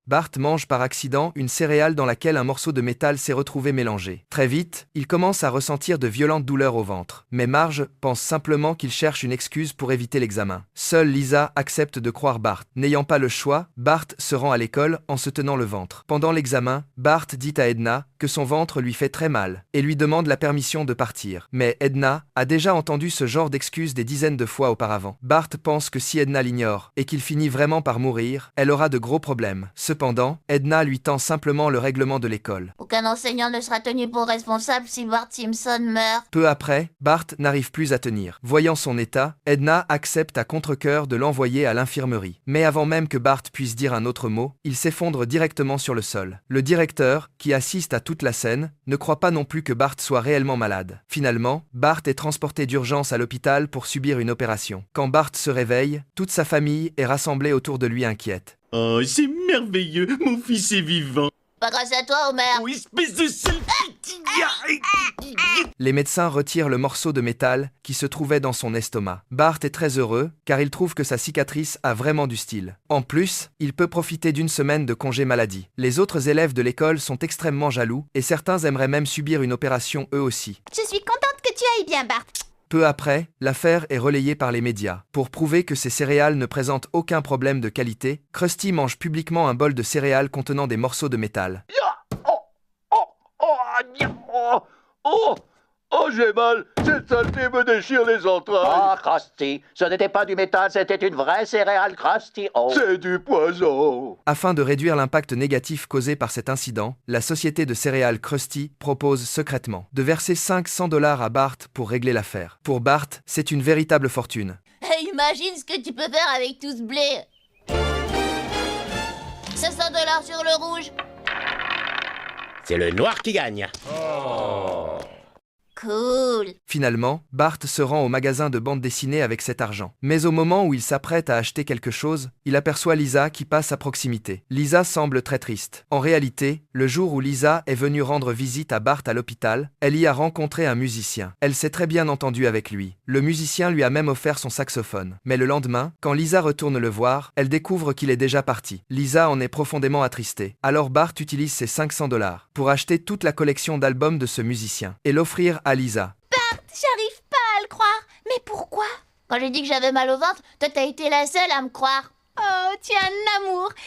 Bart mange par accident une céréale dans laquelle un morceau de métal s'est retrouvé mélangé. Très vite, il commence à ressentir de violentes douleurs au ventre. Mais Marge pense simplement qu'il cherche une excuse pour éviter l'examen. Seule Lisa accepte de croire Bart. N'ayant pas le choix, Bart se rend à l'école en se tenant le ventre. Pendant l'examen, Bart dit à Edna que son ventre lui fait très mal et lui demande la permission de partir. Mais Edna a déjà entendu ce genre d'excuses des dizaines de fois auparavant. Bart pense que si Edna l'ignore et qu'il finit vraiment par mourir, elle aura de gros problèmes. Cependant, Edna lui tend simplement le règlement de l'école. Aucun enseignant ne sera tenu pour responsable si Bart Simpson meurt. Peu après, Bart n'arrive plus à tenir. Voyant son état, Edna accepte à contre-cœur de l'envoyer à l'infirmerie. Mais avant même que Bart puisse dire un autre mot, il s'effondre directement sur le sol. Le directeur, qui assiste à toute la scène, ne croit pas non plus que Bart soit réellement malade. Finalement, Bart est transporté d'urgence à l'hôpital pour subir une opération. Quand Bart se réveille, toute sa famille est rassemblée autour de lui inquiète. Oh, c'est merveilleux, mon fils est vivant. Pas grâce à toi, Homer. Oh, espèce de sale... Les médecins retirent le morceau de métal qui se trouvait dans son estomac. Bart est très heureux, car il trouve que sa cicatrice a vraiment du style. En plus, il peut profiter d'une semaine de congé maladie. Les autres élèves de l'école sont extrêmement jaloux, et certains aimeraient même subir une opération eux aussi. Je suis contente que tu ailles bien, Bart. Peu après, l'affaire est relayée par les médias. Pour prouver que ces céréales ne présentent aucun problème de qualité, Krusty mange publiquement un bol de céréales contenant des morceaux de métal. Oh, j'ai mal. Cette saleté me déchire les entrailles. Ah, Krusty, ce n'était pas du métal, c'était une vraie céréale, Krusty. Oh. C'est du poison. Afin de réduire l'impact négatif causé par cet incident, la société de céréales Krusty propose secrètement de verser 500 $ à Bart pour régler l'affaire. Pour Bart, c'est une véritable fortune. Imagine ce que tu peux faire avec tout ce blé. 500 $ sur le rouge. C'est le noir qui gagne. Cool. Finalement, Bart se rend au magasin de bande dessinée avec cet argent. Mais au moment où il s'apprête à acheter quelque chose, il aperçoit Lisa qui passe à proximité. Lisa semble très triste. En réalité, le jour où Lisa est venue rendre visite à Bart à l'hôpital, elle y a rencontré un musicien. Elle s'est très bien entendue avec lui. Le musicien lui a même offert son saxophone. Mais le lendemain, quand Lisa retourne le voir, elle découvre qu'il est déjà parti. Lisa en est profondément attristée. Alors Bart utilise ses 500 $ pour acheter toute la collection d'albums de ce musicien et l'offrir à Lisa. Bart, j'arrive pas à le croire. Mais pourquoi? Quand j'ai dit que j'avais mal au ventre, toi t'as été la seule à me croire. Oh, tu es un amour.